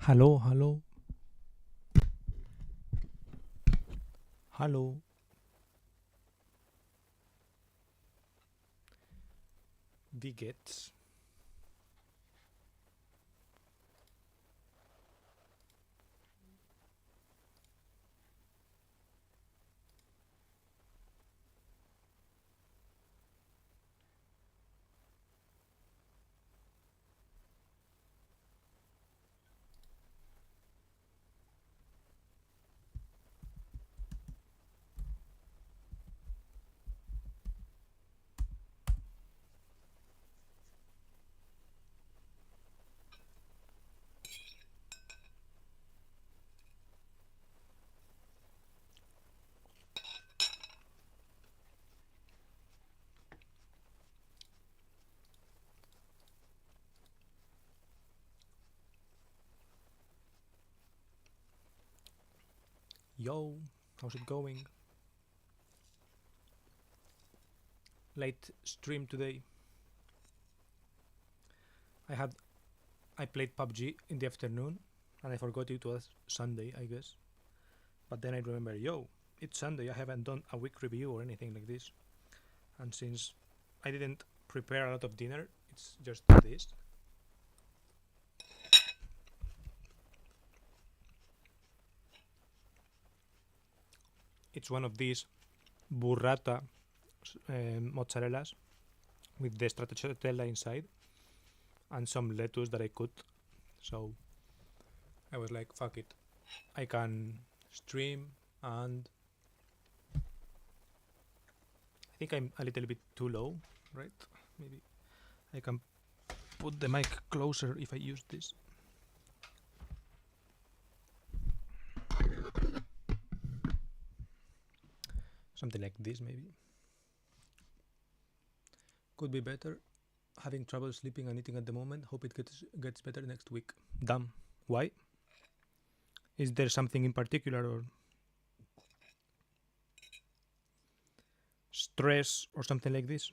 Hallo, hallo, hallo. Wie geht's? Yo, how's it going? Late stream today. I had I played PUBG in the afternoon and I forgot it was Sunday, I guess. But then I remember, yo, it's Sunday. I haven't done a week review or anything like this. And since I didn't prepare a lot of dinner, it's just this. It's one of these burrata mozzarellas with the stracciatella inside and some lettuce that I cut. So I was like, fuck it. I can stream, and I think I'm a little bit too low, right? Maybe I can put the mic closer if I use this. Something like this, maybe. Could be better. Having trouble sleeping and eating at the moment. Hope it gets better next week. Damn. Why? Is there something in particular, or stress or something like this?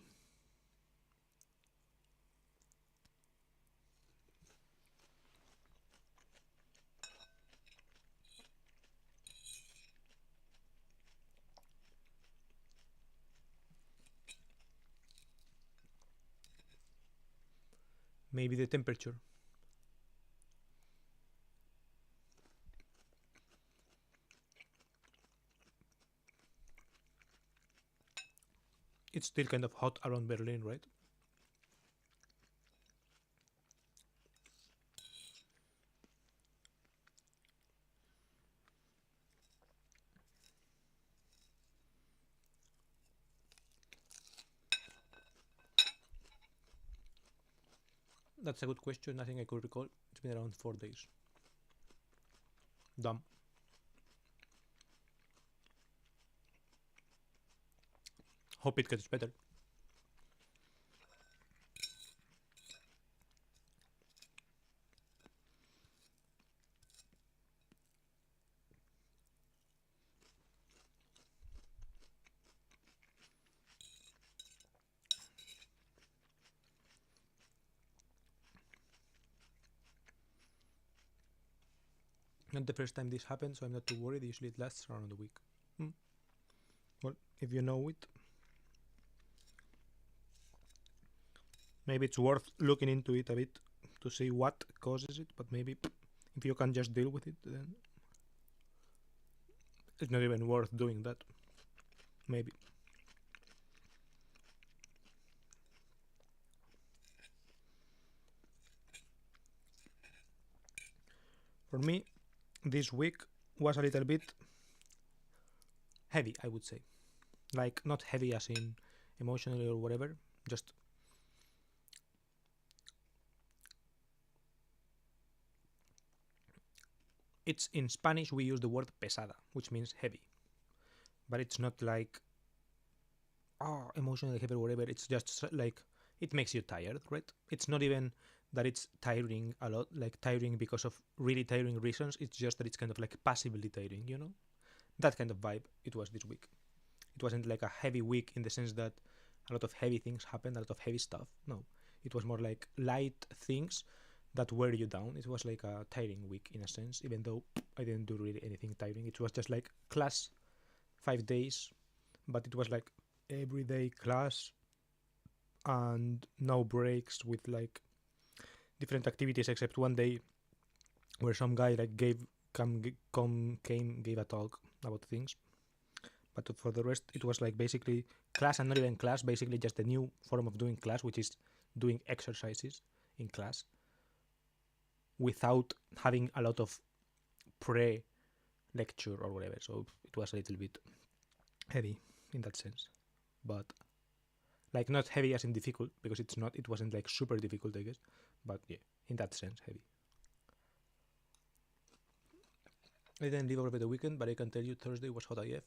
Maybe the temperature. It's still kind of hot around Berlin, right? That's a good question. I think I could recall. It's been around 4 days. Dumb. Hope it gets better. Not the first time this happens, so I'm not too worried. Usually it lasts around a week. Well, if you know it, maybe it's worth looking into it a bit to see what causes it, but maybe if you can just deal with it, then it's not even worth doing that. Maybe. For me, this week was a little bit heavy, I would say. Like, not heavy as in emotionally or whatever, just it's in Spanish we use the word pesada, which means heavy. But it's not like emotionally heavy or whatever. It's just like it makes you tired, right? It's not even that it's tiring a lot, like tiring because of really tiring reasons. It's just that it's kind of like passively tiring, you know? That kind of vibe it was this week. It wasn't like a heavy week in the sense that a lot of heavy things happened, a lot of heavy stuff. No. It was more like light things that wear you down. It was like a tiring week in a sense, even though I didn't do really anything tiring. It was just like class 5 days, but it was like everyday class and no breaks with like different activities except one day where some guy like gave a talk about things. But for the rest, it was like basically class and not even class, basically just a new form of doing class, which is doing exercises in class without having a lot of pre-lecture or whatever. So it was a little bit heavy in that sense. But like not heavy as in difficult, because it wasn't like super difficult, I guess. But yeah, in that sense, heavy. I didn't leave over the weekend, but I can tell you Thursday was hot AF.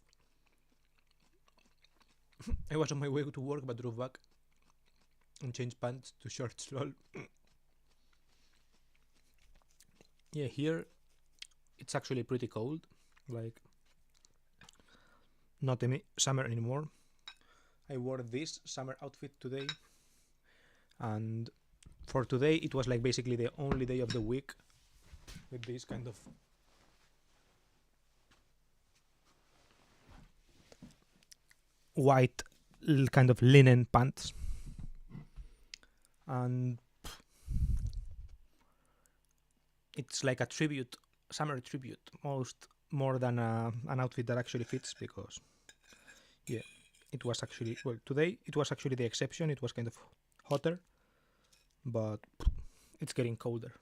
I was on my way to work but drove back and changed pants to shorts, lol. Yeah, here it's actually pretty cold, like not summer anymore. I wore this summer outfit today, and for today it was like basically the only day of the week with this kind of white kind of linen pants, and it's like a summer tribute, more than an outfit that actually fits, because yeah, it was actually, well, today it was actually the exception. It was kind of hotter, but it's getting colder.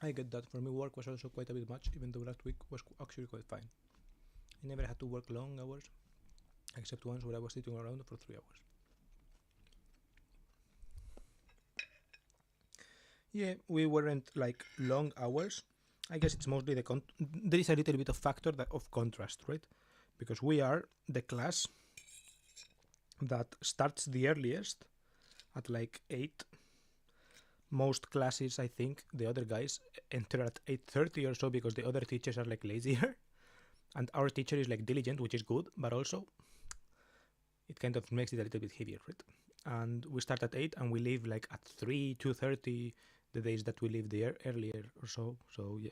I get that. For me, work was also quite a bit much, even though last week was actually quite fine. I never had to work long hours, except once where I was sitting around for 3 hours. Yeah, we weren't like long hours. I guess it's mostly there is a little bit of factor of contrast, right? Because we are the class that starts the earliest at like 8. Most classes, I think, the other guys enter at 8:30 or so because the other teachers are like lazier. And our teacher is like diligent, which is good, but also it kind of makes it a little bit heavier, right? And we start at 8 and we leave like at 3, 2:30 the days that we leave there earlier or so. So yeah.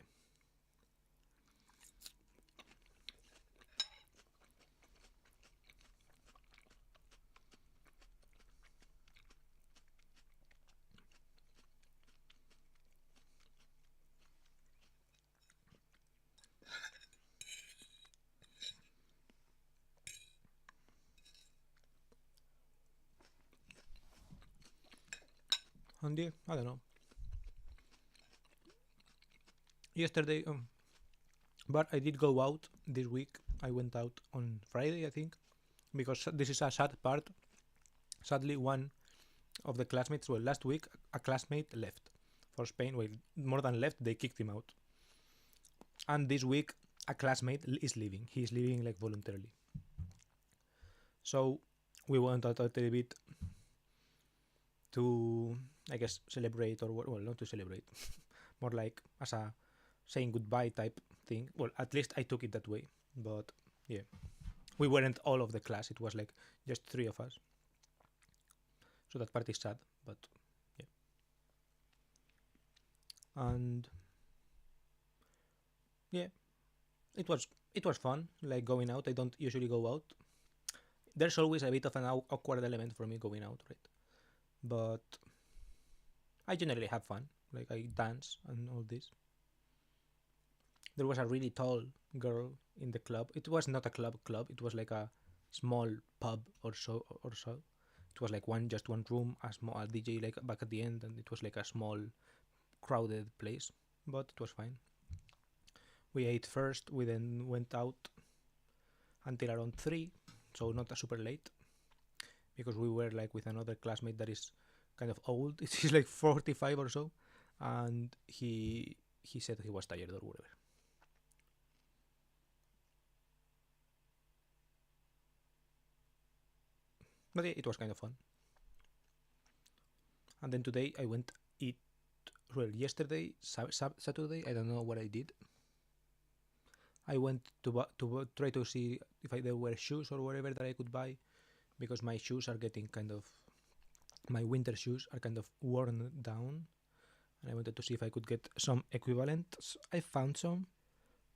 And yeah, I don't know. Yesterday, but I did go out this week. I went out on Friday, I think, because this is a sad part. Sadly, one of the classmates, well, last week a classmate left for Spain. Well, more than left, they kicked him out. And this week a classmate is leaving. He's leaving like voluntarily. So we went out a little bit to, I guess, celebrate, or well, not to celebrate, more like as a saying goodbye type thing. Well, at least I took it that way. But yeah, we weren't all of the class. It was like just 3 of us. So that part is sad, but yeah. And yeah, it was fun, like going out. I don't usually go out. There's always a bit of an awkward element for me going out, right? But I generally have fun. Like I dance and all this. There was a really tall girl in the club. It was not a club. It was like a small pub or so. It was like just one room, a small DJ like back at the end, and it was like a small, crowded place. But it was fine. We ate first. We then went out until around 3, so not super late, because we were like with another classmate that is kind of old. He's like 45 or so, and he said he was tired or whatever. But yeah, it was kind of fun. And then today I went eat. Well, yesterday, Saturday, I don't know what I did. I went to try to see if there were shoes or whatever that I could buy, because my shoes are getting my winter shoes are kind of worn down, and I wanted to see if I could get some equivalents. I found some,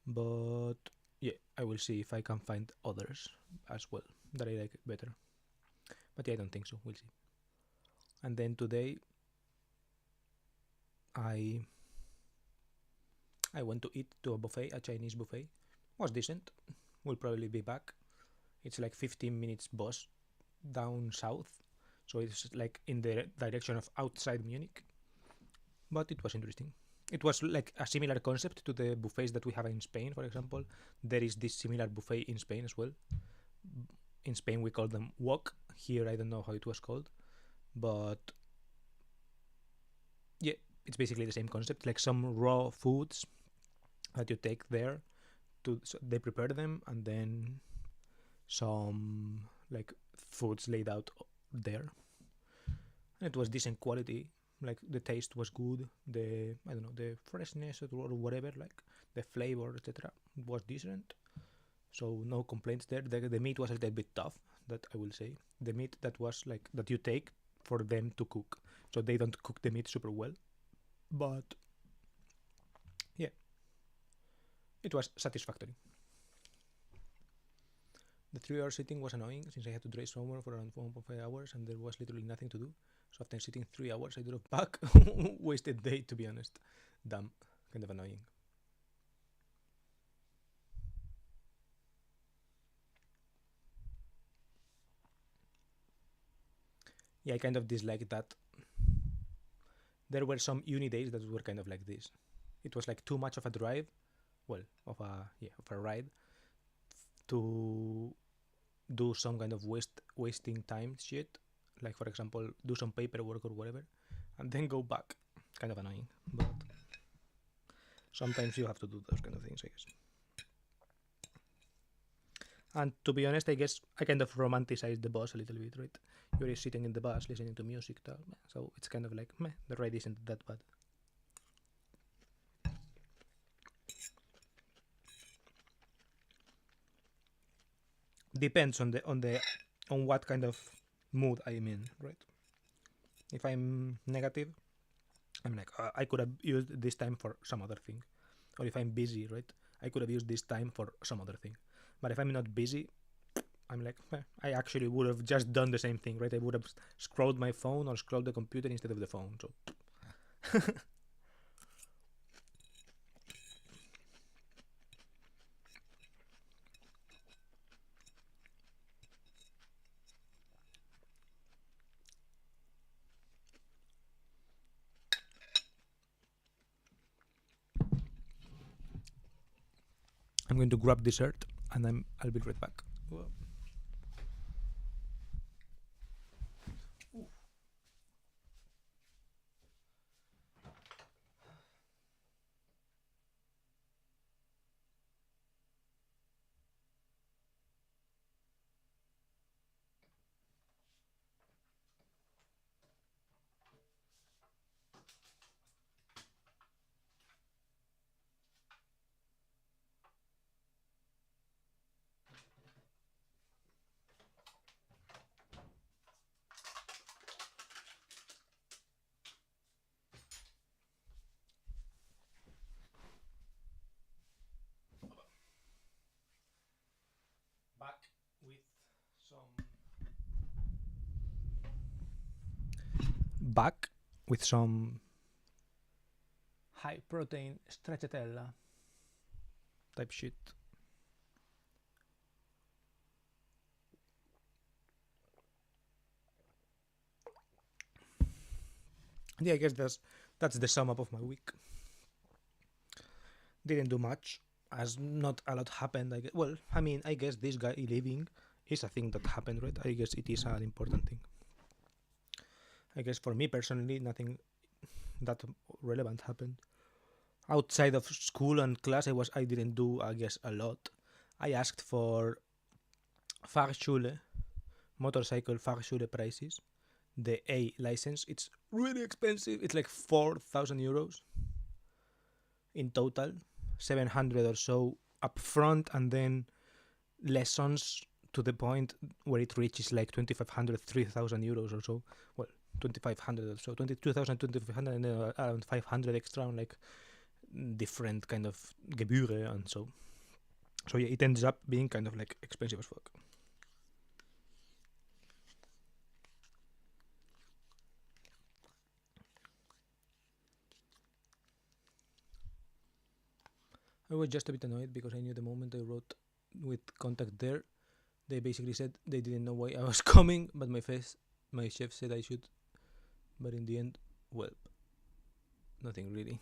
but yeah, I will see if I can find others as well that I like better. But yeah, I don't think so. We'll see. And then today, I I went to eat to a buffet, a Chinese buffet. Was decent. We'll probably be back. It's like 15 minutes bus down south, so it's like in the direction of outside Munich. But it was interesting. It was like a similar concept to the buffets that we have in Spain, for example. There is this similar buffet in Spain as well. In Spain, we call them wok. Here, I don't know how it was called, but yeah, it's basically the same concept. Like some raw foods that you take there, so they prepare them, and then some like foods laid out there. And it was decent quality. Like the taste was good. The I don't know, the freshness or whatever, like the flavor, etc. was decent. So no complaints there. The meat was a little bit tough. That I will say. The meat that was like that you take for them to cook. So they don't cook the meat super well. But yeah, it was satisfactory. The 3 hour sitting was annoying since I had to drive somewhere for around 4.5 hours and there was literally nothing to do. So after sitting 3 hours, I drove back. Wasted day, to be honest. Dumb. Kind of annoying. Yeah, I kind of dislike that. There were some uni days that were kind of like this. It was like too much of a drive, well, of a ride to do some kind of wasting time shit. Like for example, do some paperwork or whatever, and then go back. Kind of annoying, but sometimes you have to do those kind of things, I guess. And to be honest, I guess I kind of romanticize the bus a little bit, right? You're sitting in the bus listening to music, so it's kind of like, meh, the ride isn't that bad. Depends on what kind of mood I'm in, right? If I'm negative, I'm like, I could have used this time for some other thing. Or if I'm busy, right? I could have used this time for some other thing. But if I'm not busy, I'm like, I actually would have just done the same thing, right? I would have scrolled my phone or scrolled the computer instead of the phone. So I'm going to grab dessert and I'll be right back. Well, back with some high protein stracciatella type shit. Yeah, I guess that's the sum up of my week. Didn't do much, as not a lot happened. I guess. Well, I mean, I guess this guy leaving is a thing that happened, right? I guess it is an important thing. I guess for me personally, nothing that relevant happened. Outside of school and class, I didn't do, I guess, a lot. I asked for Fahrschule, motorcycle Fahrschule prices. The A license, it's really expensive. It's like 4,000 euros in total, 700 or so up front, and then lessons to the point where it reaches like 2,500, 3,000 euros or so. Well, 2,500 or so, 22,000, 2,500, and then around 500 extra on like different kind of Gebühren and so. So yeah, it ends up being kind of like expensive as fuck. I was just a bit annoyed because I knew the moment I wrote with contact there, they basically said they didn't know why I was coming, but my chef said I should. But in the end, well, nothing really.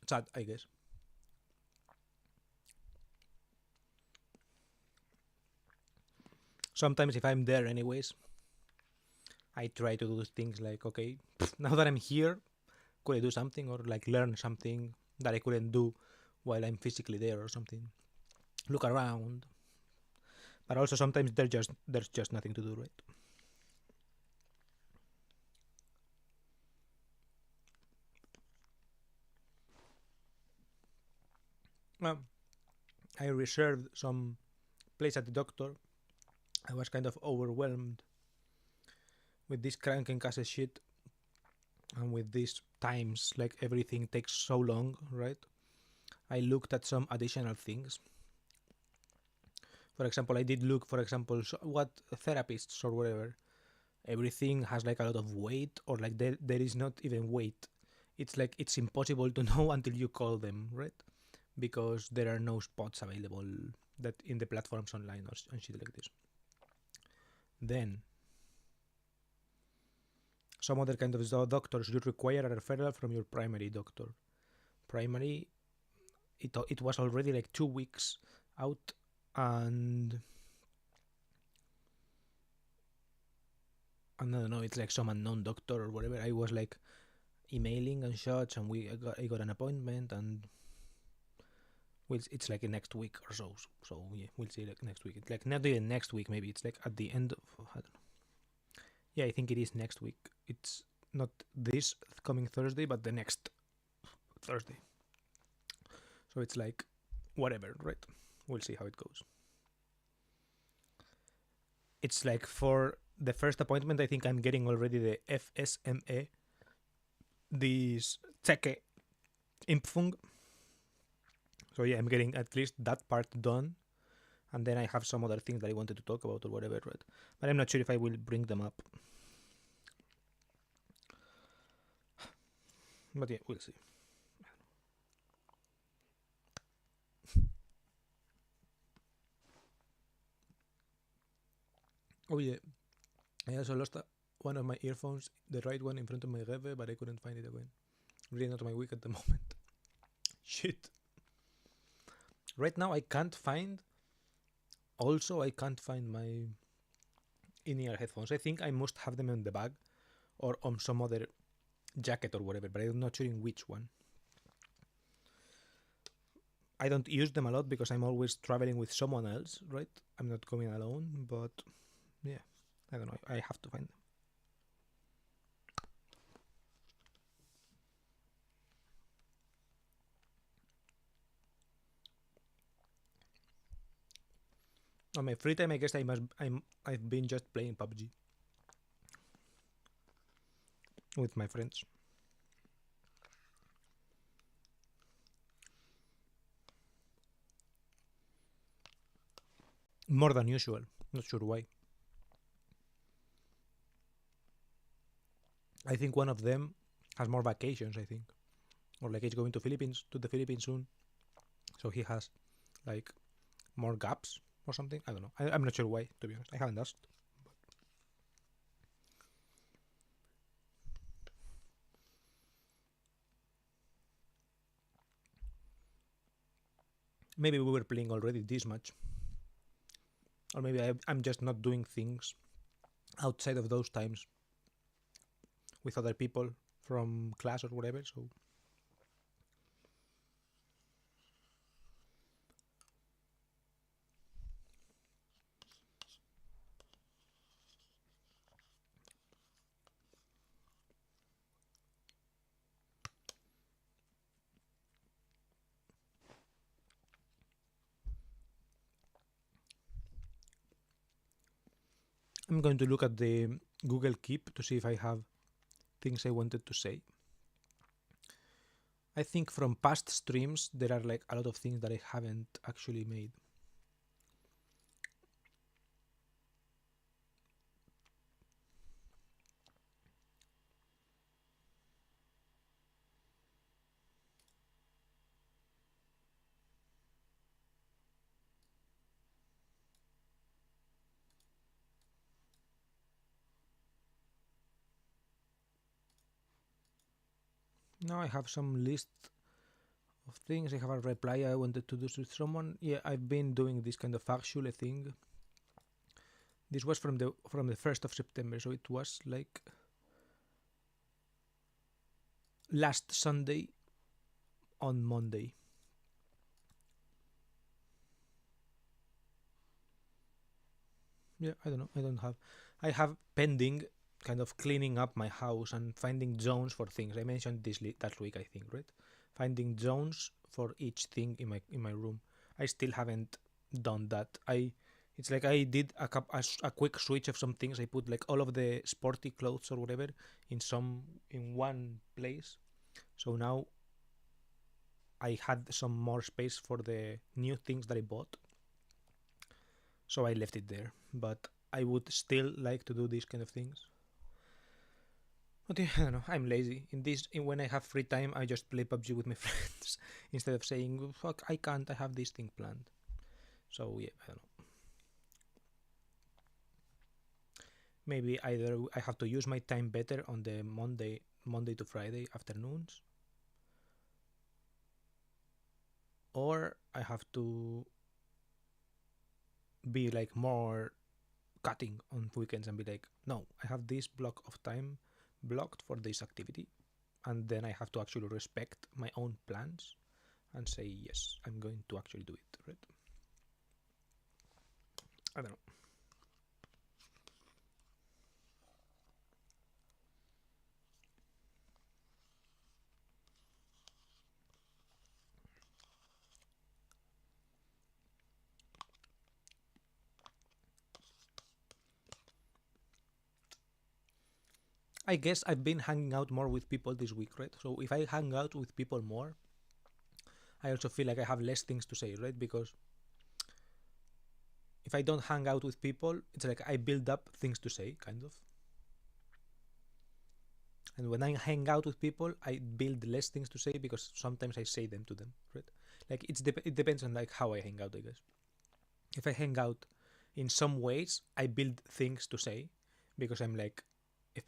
Sad, I guess. Sometimes if I'm there anyways, I try to do things like, okay, now that I'm here, could I do something, or like learn something that I couldn't do while I'm physically there or something. Look around. But also sometimes there's just nothing to do, right? I reserved some place at the doctor. I was kind of overwhelmed with this Krankenkasse shit and with these times, like everything takes so long, right? I looked at some additional things. For example, I did look, for example, what therapists or whatever, everything has like a lot of weight, or like there is not even weight. It's like it's impossible to know until you call them, right? Because there are no spots available that in the platforms online or and shit like this. Then some other kind of doctors, you require a referral from your primary doctor. Primary, it was already like 2 weeks out, and I don't know, it's like some unknown doctor or whatever. I was like emailing and such, and I got an appointment, and it's like next week or so. So yeah, we'll see like next week. It's like not even next week, maybe it's like at the end of, I don't know. Yeah, I think it is next week. It's not this coming Thursday, but the next Thursday. So it's like whatever, right? We'll see how it goes. It's like for the first appointment, I think I'm getting already the FSME, this Zecke Impfung. So yeah, I'm getting at least that part done. And then I have some other things that I wanted to talk about or whatever, right? But I'm not sure if I will bring them up. But yeah, we'll see. Oh yeah, I also lost one of my earphones, the right one in front of my Reve, but I couldn't find it again. Really not my week at the moment. Shit. Right now I can't find. Also, I can't find my in-ear headphones. I think I must have them in the bag or on some other jacket or whatever, but I'm not sure in which one. I don't use them a lot because I'm always traveling with someone else, right? I'm not going alone, but yeah, I don't know. I have to find them. On my free time, I guess I've been just playing PUBG with my friends. More than usual. Not sure why. I think one of them has more vacations, I think. Or like he's going to the Philippines soon. So he has like more gaps or something. I don't know. I'm not sure why, to be honest. I haven't asked. Maybe we were playing already this much. Or maybe I'm just not doing things outside of those times with other people from class or whatever. So I'm going to look at the Google Keep to see if I have things I wanted to say. I think from past streams there are like a lot of things that I haven't actually made. Now I have some list of things. I have a reply I wanted to do with someone. Yeah, I've been doing this kind of actual thing. This was from the 1st of September, so it was like last Sunday on Monday. Yeah, I don't know. I have pending kind of cleaning up my house and finding zones for things. I mentioned this that week, I think, right? Finding zones for each thing in my room. I still haven't done that. It's like I did a quick switch of some things. I put like all of the sporty clothes or whatever in one place. So now I had some more space for the new things that I bought. So I left it there. But I would still like to do these kind of things. But I don't know. I'm lazy. When I have free time, I just play PUBG with my friends instead of saying, "Fuck, I can't. I have this thing planned." So yeah, I don't know. Maybe either I have to use my time better on the Monday to Friday afternoons, or I have to be like more cutting on weekends and be like, no, I have this block of time blocked for this activity, and then I have to actually respect my own plans and say, yes, I'm going to actually do it, right? I don't know. I guess I've been hanging out more with people this week, right? So if I hang out with people more, I also feel like I have less things to say, right? Because if I don't hang out with people, it's like I build up things to say, kind of. And when I hang out with people, I build less things to say because sometimes I say them to them, right? Like it depends on like how I hang out, I guess. If I hang out in some ways, I build things to say because I'm like,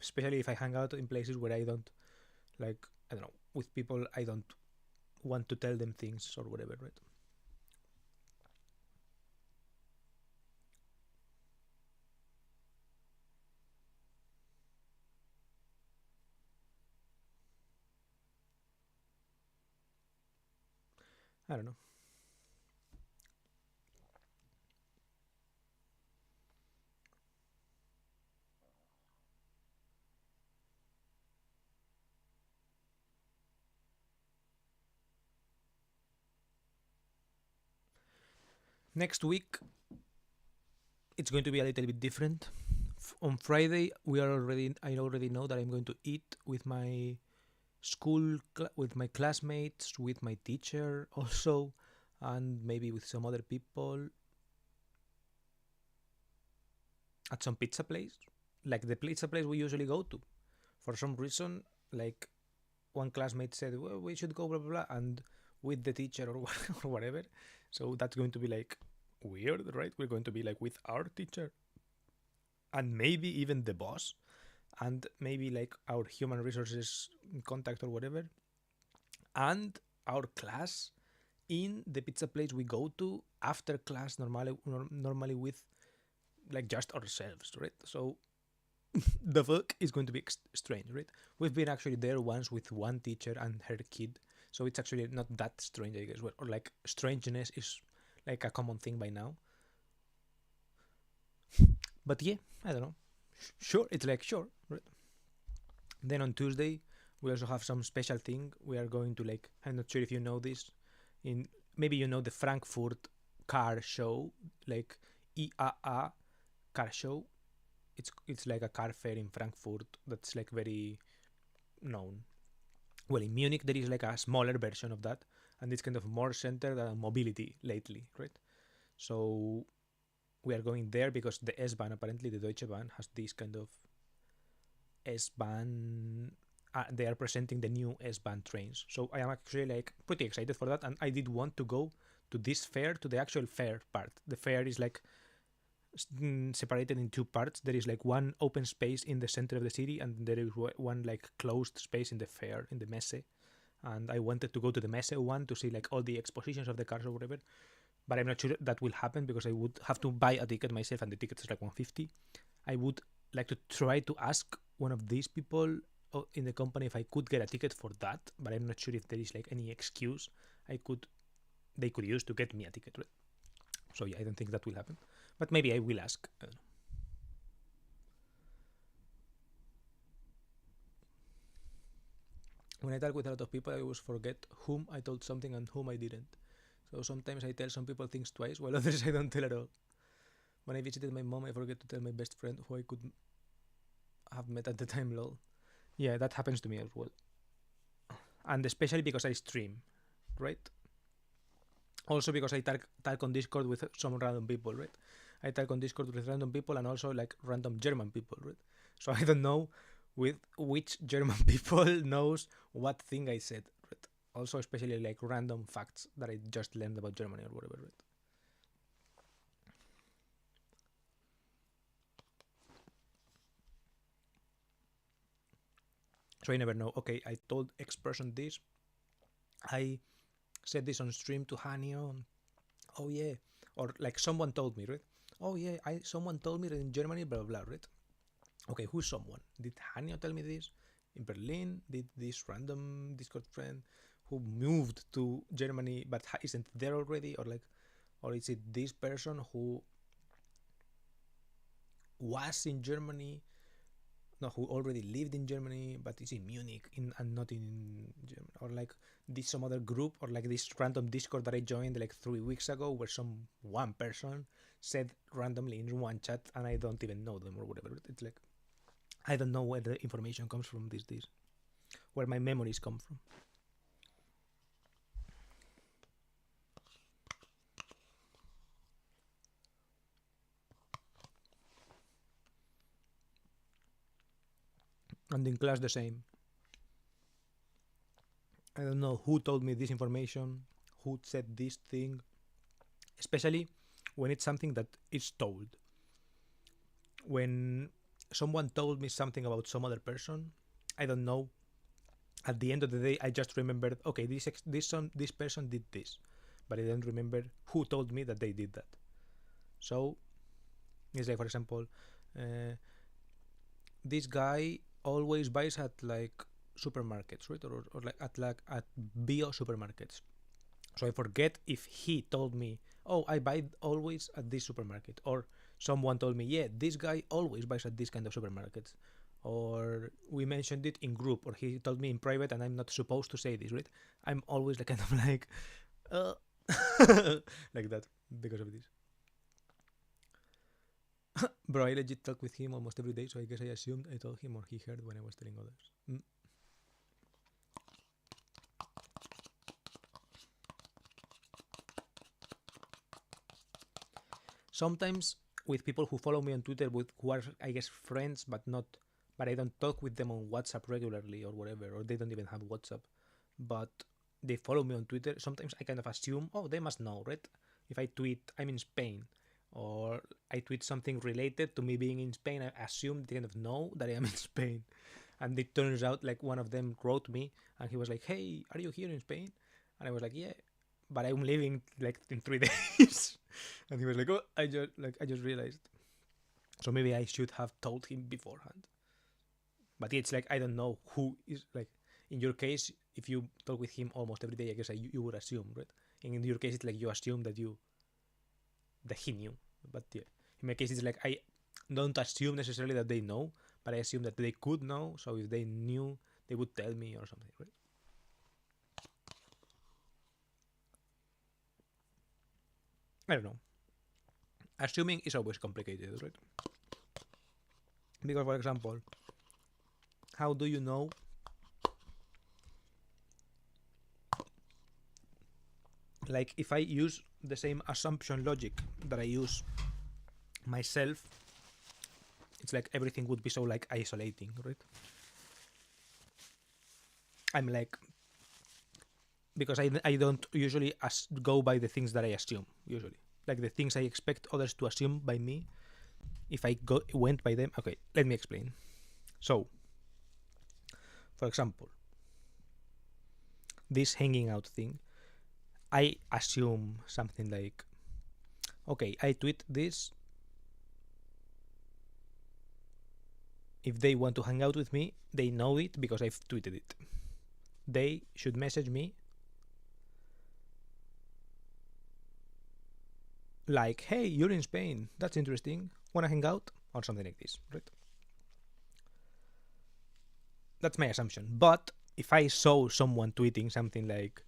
especially if I hang out in places where I don't like, I don't know, with people I don't want to tell them things or whatever, right? I don't know. Next week, it's going to be a little bit different. On Friday, I already know that I'm going to eat with my with my classmates, with my teacher also, and maybe with some other people at some pizza place, like the pizza place we usually go to. For some reason, like one classmate said, well, we should go, blah, blah, blah, and with the teacher or, or whatever. So that's going to be like weird, right? We're going to be like with our teacher and maybe even the boss and maybe like our human resources contact or whatever and our class in the pizza place we go to after class normally with like just ourselves, right? So the fuck is going to be strange, right? We've been actually there once with one teacher and her kid, so it's actually not that strange, I guess. Or like strangeness is like a common thing by now. But yeah, I don't know. Sure, it's like sure, right? Then on Tuesday we also have some special thing. We are going to like, I'm not sure if you know this. In maybe you know the Frankfurt car show, like IAA car show. it's like a car fair in Frankfurt that's like very known. Well, in Munich there is like a smaller version of that, and it's kind of more centered on mobility lately, right? So we are going there because the S-Bahn, apparently the Deutsche Bahn, has this kind of S-Bahn. They are presenting the new S-Bahn trains, so I am actually like pretty excited for that, and I did want to go to this fair, to the actual fair part. The fair is like separated in two parts. There is like one open space in the center of the city, and there is one like closed space in the fair, in the Messe. And I wanted to go to the Messe one to see like all the expositions of the cars or whatever, but I'm not sure that will happen because I would have to buy a ticket myself, and the ticket is like 150. I would like to try to ask one of these people in the company if I could get a ticket for that, but I'm not sure if there is like any excuse they could use to get me a ticket, right? So yeah, I don't think that will happen, but maybe I will ask. I don't know. When I talk with a lot of people, I always forget whom I told something and whom I didn't. So sometimes I tell some people things twice, while others I don't tell at all. When I visited my mom, I forget to tell my best friend who I could have met at the time, lol. Yeah, that happens to me as well. And especially because I stream, right? Also because I talk on Discord with some random people, right? I talk on Discord with random people and also like random German people, right? So I don't know with which German people knows what thing I said, right? Also, especially like random facts that I just learned about Germany or whatever, right? So I never know. Okay, I told X person this. I said this on stream to Hanio. Oh yeah, or like someone told me, right? Oh yeah, someone told me that in Germany, blah blah, blah, right? Okay, who's someone? Did Hanio tell me this in Berlin? Did this random Discord friend who moved to Germany but isn't there already, or is it this person who was in Germany, no, who already lived in Germany but is in Munich and not in Germany, or like this some other group, or like this random Discord that I joined like 3 weeks ago where some one person said randomly in one chat and I don't even know them or whatever. It's like I don't know where the information comes from these days, where my memories come from. And in class the same. I don't know who told me this information, who said this thing, especially when it's something that is told. When someone told me something about some other person, I don't know. At the end of the day, I just remembered, okay, this person did this, but I don't remember who told me that they did that. So it's like, for example, uh, this guy always buys at like supermarkets, right, or like at bio supermarkets. So I forget if he told me, oh, I buy always at this supermarket, or someone told me, yeah, this guy always buys at this kind of supermarkets, or we mentioned it in group, or he told me in private, and I'm not supposed to say this, right? I'm always like kind of like, uh, like that because of this. Bro, I legit talk with him almost every day, so I guess I assumed I told him or he heard when I was telling others. Sometimes with people who follow me on Twitter, who are I guess friends, but I don't talk with them on WhatsApp regularly or whatever, or they don't even have WhatsApp, but they follow me on Twitter. Sometimes I kind of assume, oh, they must know, right? If I tweet I'm in Spain, or I tweet something related to me being in Spain, I assume they kind of know that I am in Spain. And it turns out like one of them wrote me and he was like, hey, are you here in Spain? And I was like, yeah, but I'm leaving like in 3 days. And he was like, oh, I just realized. So maybe I should have told him beforehand. But it's like I don't know who is like in your case, if you talk with him almost every day, I guess you would assume, right? And in your case it's like you assume that he knew. But yeah. In my case it's like I don't assume necessarily that they know, but I assume that they could know, so if they knew they would tell me or something, right? I don't know. Assuming is always complicated, right? Because, for example, how do you know like if I use the same assumption logic that I use myself, it's like everything would be so like isolating, right? I'm like, because I don't usually go by the things that I assume usually, like the things I expect others to assume by me. If I went by them, okay, let me explain. So, for example, this hanging out thing, I assume something like, okay, I tweet this. If they want to hang out with me, they know it because I've tweeted it. They should message me like, hey, you're in Spain. That's interesting. Wanna hang out? Or something like this, right? That's my assumption. But if I saw someone tweeting something like,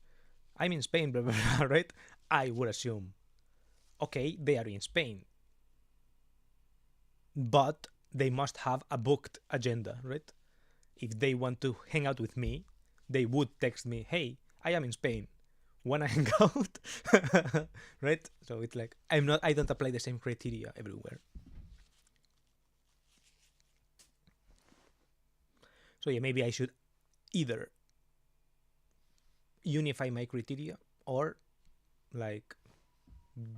I'm in Spain, blah, blah, blah, right? I would assume, okay, they are in Spain. But they must have a booked agenda, right? If they want to hang out with me, they would text me, hey, I am in Spain. Wanna hang out? Right? So it's like, I don't apply the same criteria everywhere. So yeah, maybe I should either unify my criteria or like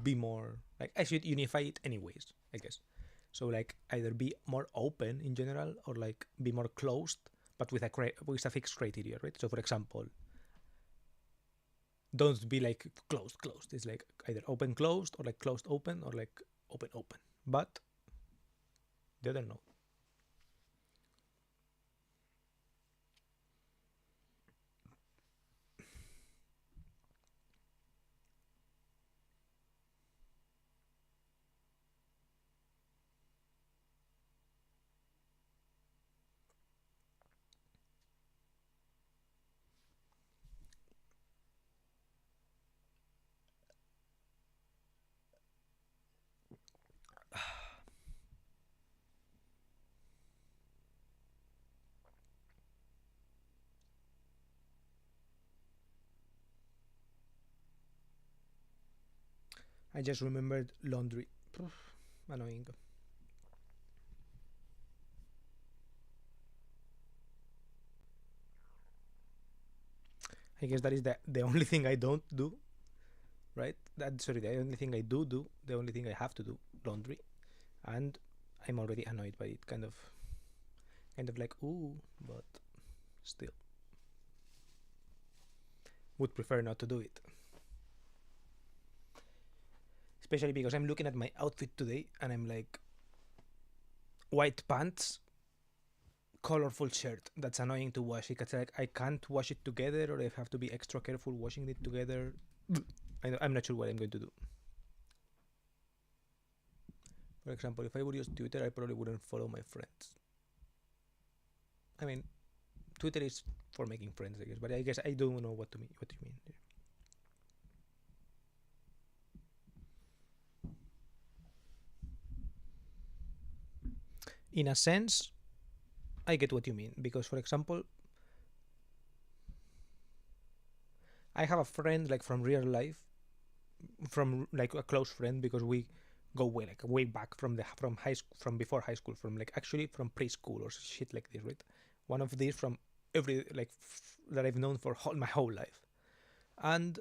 be more like I should unify it anyways, I guess. So like either be more open in general or like be more closed, but with a fixed criteria, right? So for example, don't be like closed. It's like either open closed or like closed open or like open open. But the other no. I just remembered laundry. Annoying. I guess that is the only thing I don't do, right? The only thing I do, the only thing I have to do, laundry, and I'm already annoyed by it. Kind of like ooh, but still would prefer not to do it. Especially because I'm looking at my outfit today and I'm like, white pants, colorful shirt. That's annoying to wash. It's like I can't wash it together, or I have to be extra careful washing it together. I'm not sure what I'm going to do. For example, if I would use Twitter, I probably wouldn't follow my friends. I mean, Twitter is for making friends, I guess, but I guess I don't know what you mean. In a sense, I get what you mean because, for example, I have a friend like from real life, from like a close friend because we go way back from from before high school, from like actually from preschool or shit like this, right? One of these from every like that I've known for my whole life, and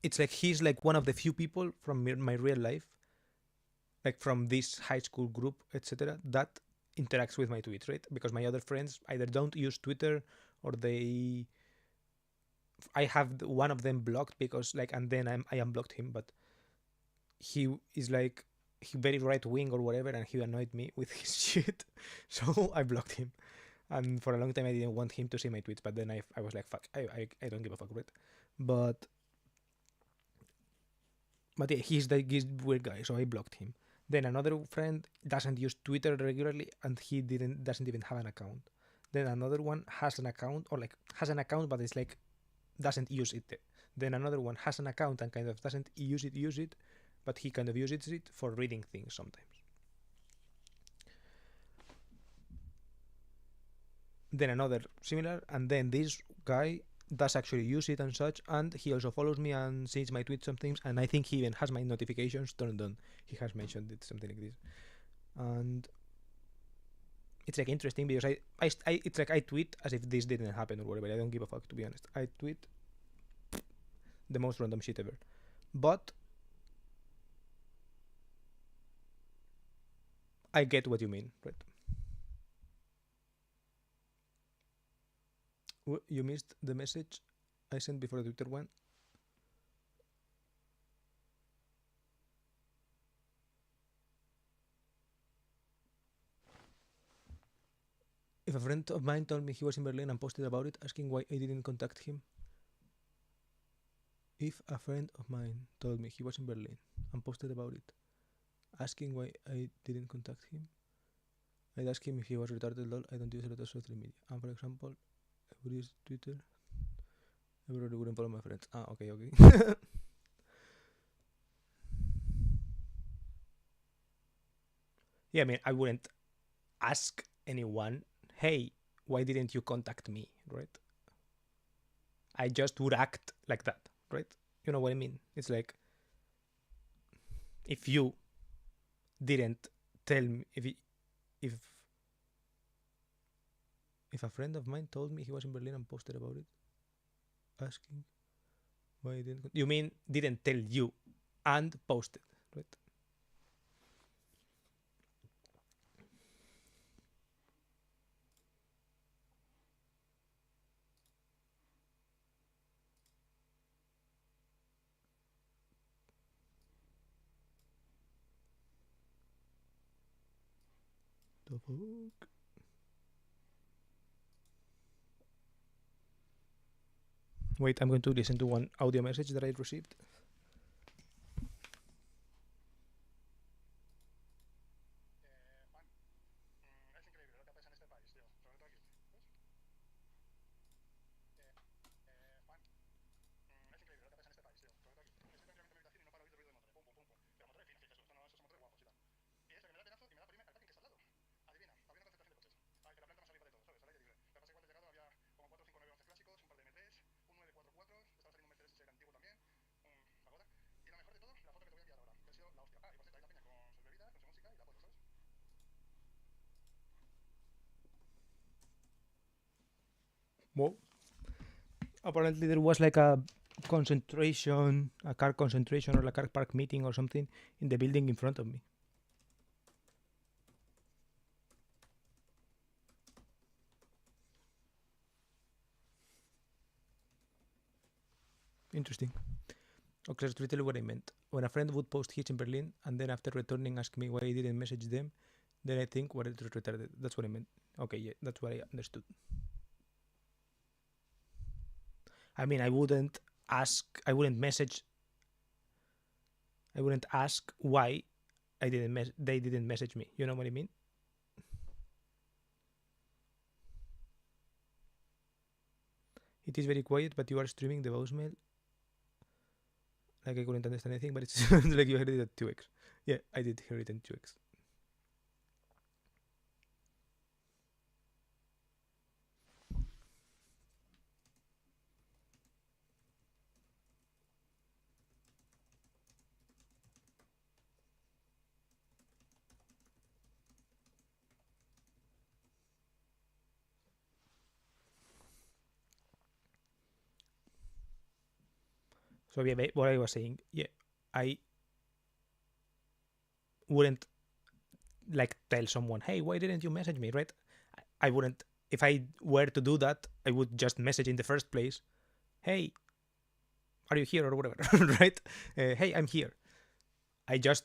it's like he's like one of the few people from my real life, like from this high school group, etc., that interacts with my tweets, right? Because my other friends either don't use Twitter or I have one of them blocked because like, and then I unblocked him, but he is like he very right wing or whatever, and he annoyed me with his shit, so I blocked him. And for a long time, I didn't want him to see my tweets, but then I was like, fuck, I don't give a fuck, right? But yeah, he's weird guy, so I blocked him. Then another friend doesn't use Twitter regularly, and he doesn't even have an account. Then another one has an account, or like has an account, but it's like doesn't use it. Then another one has an account and kind of doesn't use it, but he kind of uses it for reading things sometimes. Then another similar, and then this guy does actually use it and such, and he also follows me and sees my tweets sometimes, and I think he even has my notifications turned on. He has mentioned it, something like this. And it's like interesting because I it's like I tweet as if this didn't happen or whatever. I don't give a fuck, to be honest. I tweet the most random shit ever. But I get what you mean, right? You missed the message I sent before the Twitter one. If a friend of mine told me he was in Berlin and posted about it, asking why I didn't contact him. If a friend of mine told me he was in Berlin and posted about it, asking why I didn't contact him, I'd ask him if he was retarded. Lol, I don't use a lot of social media. And for example, I would use Twitter. I probably wouldn't follow my friends. Ah, okay. Yeah, I mean, I wouldn't ask anyone, hey, why didn't you contact me, right? I just would act like that, right? You know what I mean? It's like, if you didn't tell me, if a friend of mine told me he was in Berlin and posted about it, asking why I didn't, you mean didn't tell you and posted, right? The fuck? Wait, I'm going to listen to one audio message that I received. Well, apparently there was like a concentration, a car concentration or a car park meeting or something in the building in front of me. Interesting. Okay, that's literally what I meant. When a friend would post hits in Berlin and then after returning ask me why I didn't message them, then I think what it was retarded. That's what I meant. Okay, yeah, that's what I understood. I mean, I wouldn't ask why they didn't message me. You know what I mean? It is very quiet, but you are streaming the voicemail. Like I couldn't understand anything, but it's like you heard it at 2x. Yeah, I did hear it in 2x. So yeah, what I was saying, yeah, I wouldn't like tell someone, hey, why didn't you message me, right? I wouldn't. If I were to do that, I would just message in the first place, hey, are you here or whatever, right? Hey, I'm here. I just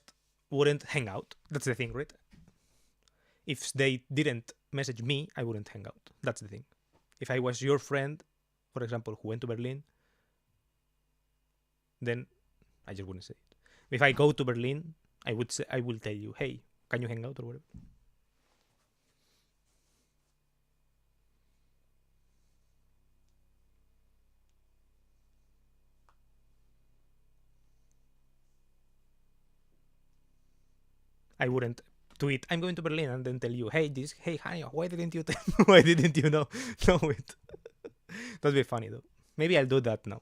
wouldn't hang out. That's the thing, right? If they didn't message me, I wouldn't hang out. That's the thing. If I was your friend, for example, who went to Berlin, then I just wouldn't say it. If I go to Berlin, I will tell you, hey, can you hang out or whatever? I wouldn't tweet, I'm going to Berlin, and then tell you, hey, honey, why didn't you why didn't you know it? That'd be funny though. Maybe I'll do that now.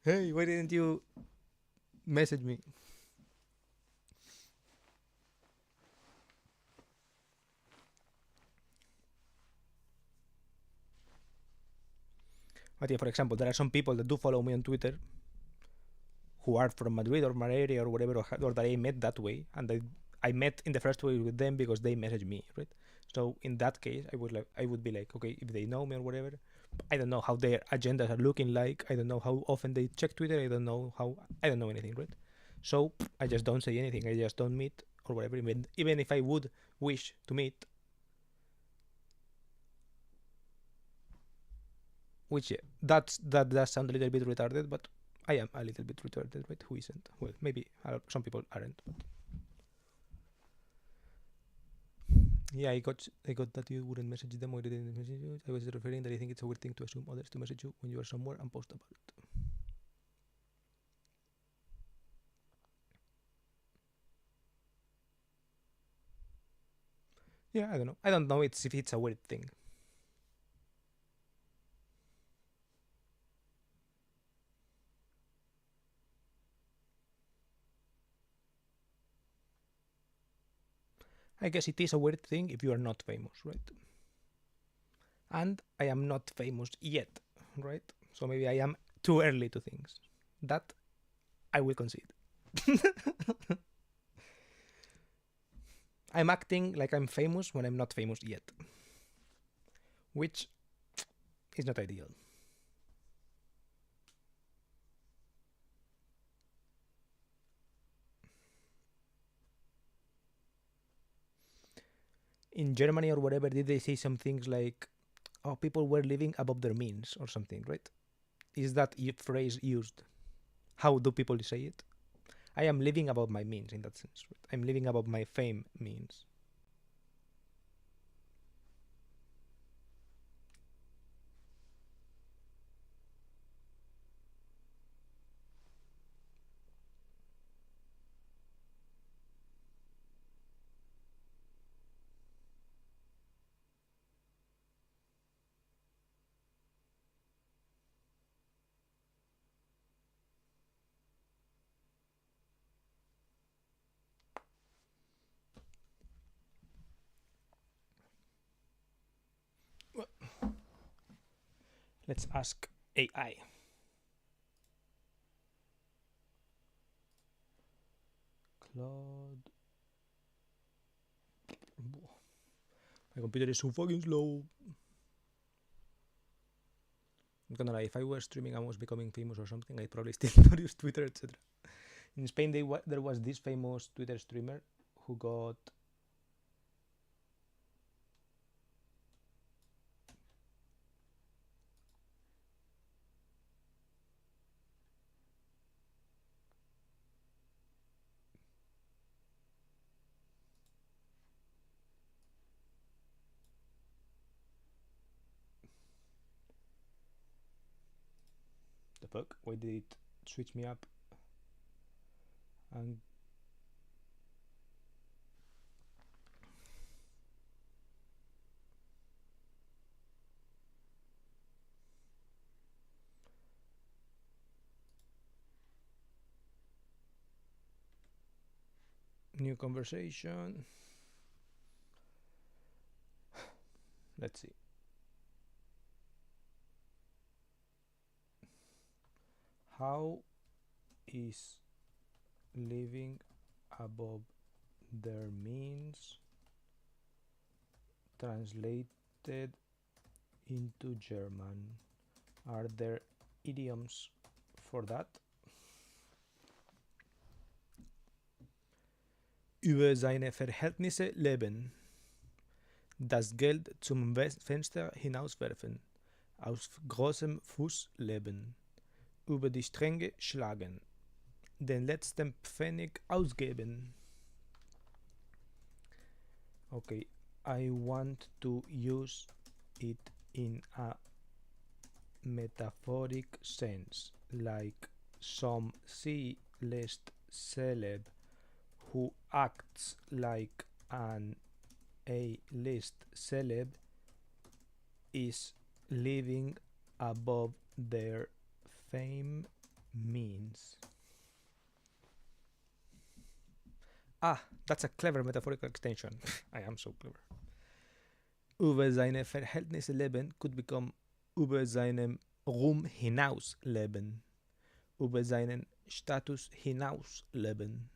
Hey, why didn't you message me? But yeah, for example, there are some people that do follow me on Twitter who are from Madrid or my area or whatever, or that I met that way, and I met in the first way with them because they messaged me, right? So in that case, I would be like, okay, if they know me or whatever, I don't know how their agendas are looking like. I don't know how often they check Twitter. I don't know anything, right? So I just don't say anything. I just don't meet or whatever. Even if I would wish to meet, which yeah, that does sound a little bit retarded, but I am a little bit retarded, right? Who isn't? Well, maybe some people aren't, but yeah, I got that you wouldn't message them or they didn't message you. I was referring that I think it's a weird thing to assume others to message you when you are somewhere and post about it. Yeah, I don't know. I don't know if it's a weird thing. I guess it is a weird thing if you are not famous, right? And I am not famous yet, right? So maybe I am too early to things. That I will concede. I'm acting like I'm famous when I'm not famous yet, which is not ideal. In Germany or whatever, did they say some things like, "Oh, people were living above their means" or something, right? Is that phrase used? How do people say it? I am living above my means in that sense. Right? I'm living above my fame means. Let's ask AI. Claude. My computer is so fucking slow. I'm gonna lie, if I were streaming and was becoming famous or something, I'd probably still not use Twitter, etc. In Spain, there was this famous Twitter streamer who got the fuck. Why did it switch me up? And new conversation. Let's see. How is living above their means translated into German? Are there idioms for that? Über seine Verhältnisse leben. Das Geld zum Fenster hinauswerfen. Auf großem Fuß leben. Über die Stränge schlagen. Den letzten Pfennig ausgeben. Okay, I want to use it in a metaphoric sense, like some C-list celeb who acts like an A-list celeb is living above their fame means. Ah, that's a clever metaphorical extension. I am so clever. Über seine Verhältnisse leben could become über seinem Ruhm hinaus leben. Über seinen Status hinaus leben.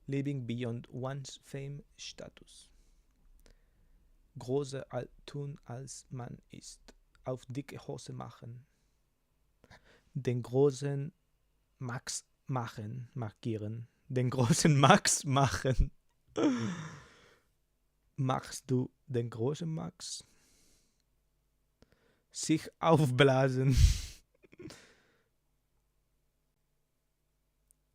Living beyond one's fame status. Große tun als man ist. Auf dicke Hose machen. Den großen Max machen, markieren. Den großen Max machen. Machst du den großen Max? Sich aufblasen.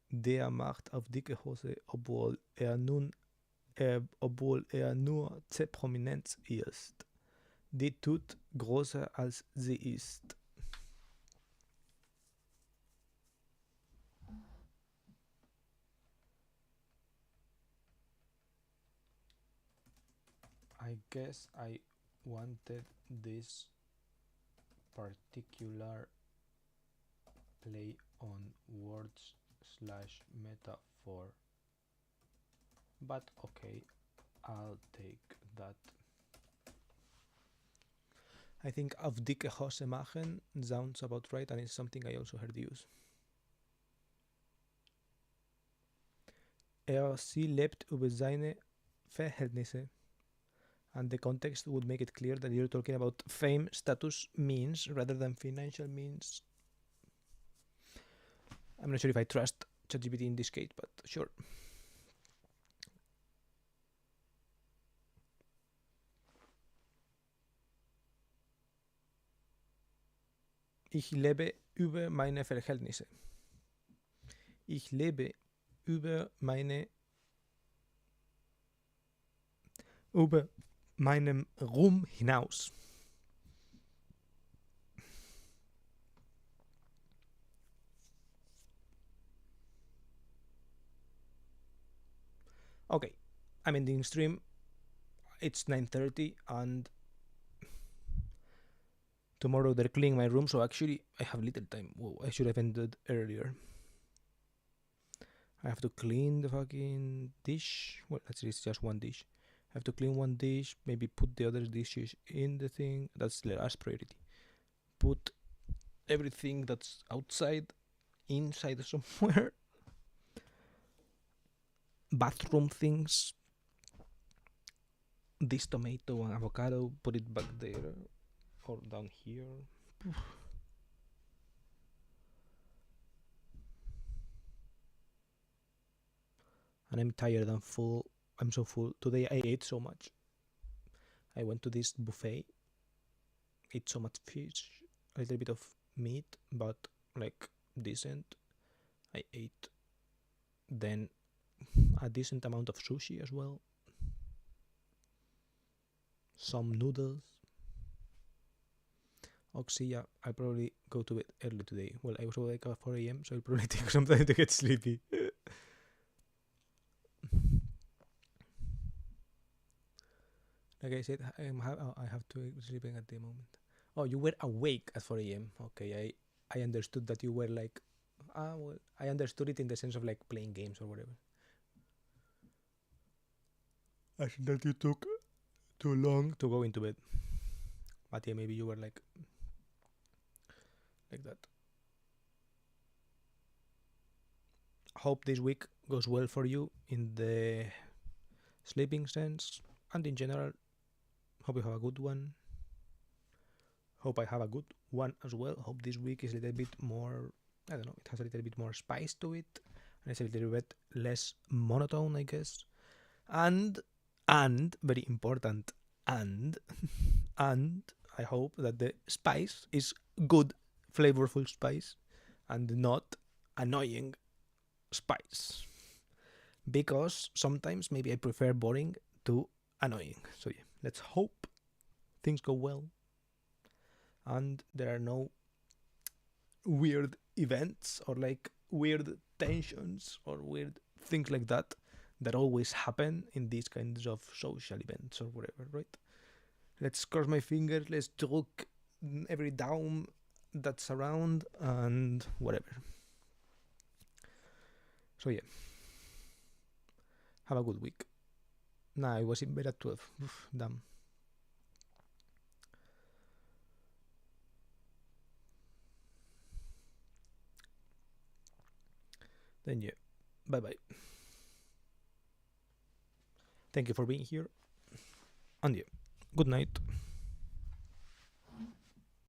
Der macht auf dicke Hose, obwohl er nur C-Prominenz ist. Die tut größer als sie ist. I guess I wanted this particular play on words / metaphor, but okay, I'll take that. I think auf dicke Hose machen sounds about right, and it's something I also heard use. Sie lebt über seine Verhältnisse. And the context would make it clear that you're talking about fame, status, means, rather than financial means. I'm not sure if I trust ChatGPT in this case, but sure. Ich lebe über meine Verhältnisse. Ich lebe über meinem Ruhm hinaus. Okay, I'm ending stream. It's 9:30 and tomorrow they're cleaning my room, so actually I have little time. Whoa, I should have ended earlier. I have to clean the fucking dish. Well, actually it's just one dish. I have to clean one dish, maybe put the other dishes in the thing. That's the last priority. Put everything that's outside, inside somewhere. Bathroom things. This tomato and avocado, put it back there or down here. And I'm tired and full. I'm so full. Today I ate so much. I went to this buffet, ate so much fish, a little bit of meat, but like decent. I ate then a decent amount of sushi as well. Some noodles. Oxy, yeah, I'll probably go to bed early today. Well, I was awake at 4 a.m., so I'll probably take some time to get sleepy. Like I said, I have to be sleeping at the moment. Oh, you were awake at 4 a.m. Okay, I understood that you were like... well, I understood it in the sense of like playing games or whatever. I think that you took too long to go into bed. But yeah, maybe you were like that. Hope this week goes well for you in the sleeping sense and in general. Hope you have a good one. Hope I have a good one as well. Hope this week is a little bit more, I don't know, it has a little bit more spice to it. And it's a little bit less monotone, I guess. And very important, and I hope that the spice is good, flavorful spice and not annoying spice. Because sometimes maybe I prefer boring to annoying. So yeah, let's hope things go well and there are no weird events or like weird tensions or weird things like that that always happen in these kinds of social events or whatever, right? Let's cross my fingers, let's talk every down that's around and whatever. So yeah, have a good week. Nah, I was in bed at 12. Oof, damn. Then yeah, bye bye. Thank you for being here. And yeah, good night.